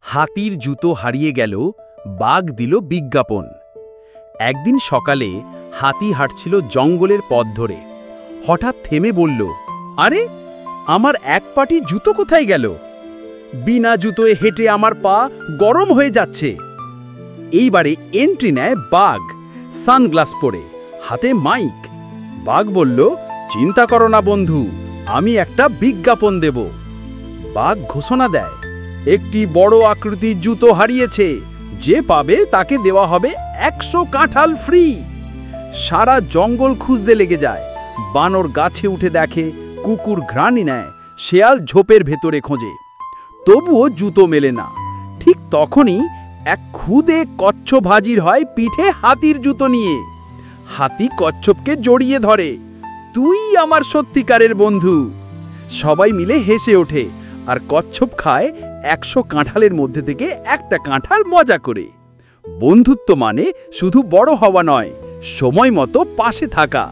হাতির জুতো হারিয়ে গেল, বাঘ দিল বিজ্ঞাপন। একদিন সকালে হাতি হাঁটছিল জঙ্গলের পথ ধরে। হঠাৎ থেমে বলল, আরে, আমার এক পাটি জুতো কোথায় গেল? বিনা জুতোয় হেঁটে আমার পা গরম হয়ে যাচ্ছে। এইবারে এন্ট্রি নেয় বাঘ, সানগ্লাস পরে, হাতে মাইক। বাঘ বলল, চিন্তা করো না বন্ধু, আমি একটা বিজ্ঞাপন দেব। বাঘ ঘোষণা দেয়, একটি বড় আকৃতির জুতো হারিয়েছে, যে পাবে তাকে দেওয়া হবে 100 কাঁঠাল ফ্রি। সারা জঙ্গল খুঁজতে লেগে যায়। বানর গাছে উঠে দেখে, কুকুর ঘ্রাণই নেয়, শেয়াল ঝোপের ভেতরে খোঁজে, তবুও জুতো মেলে না। ঠিক তখনই এক খুদে কচ্ছপ হাজির হয় পিঠে হাতির জুতো নিয়ে। হাতি কচ্ছপকে জড়িয়ে ধরে, তুই আমার সত্যিকারের বন্ধু। সবাই মিলে হেসে ওঠে, আর কচ্ছপ খায় 100 কাঁঠালের মধ্যে থেকে একটা কাঁঠাল মজা করে। বন্ধুত্ব মানে শুধু বড় হওয়া নয়, সময় মতো পাশে থাকা।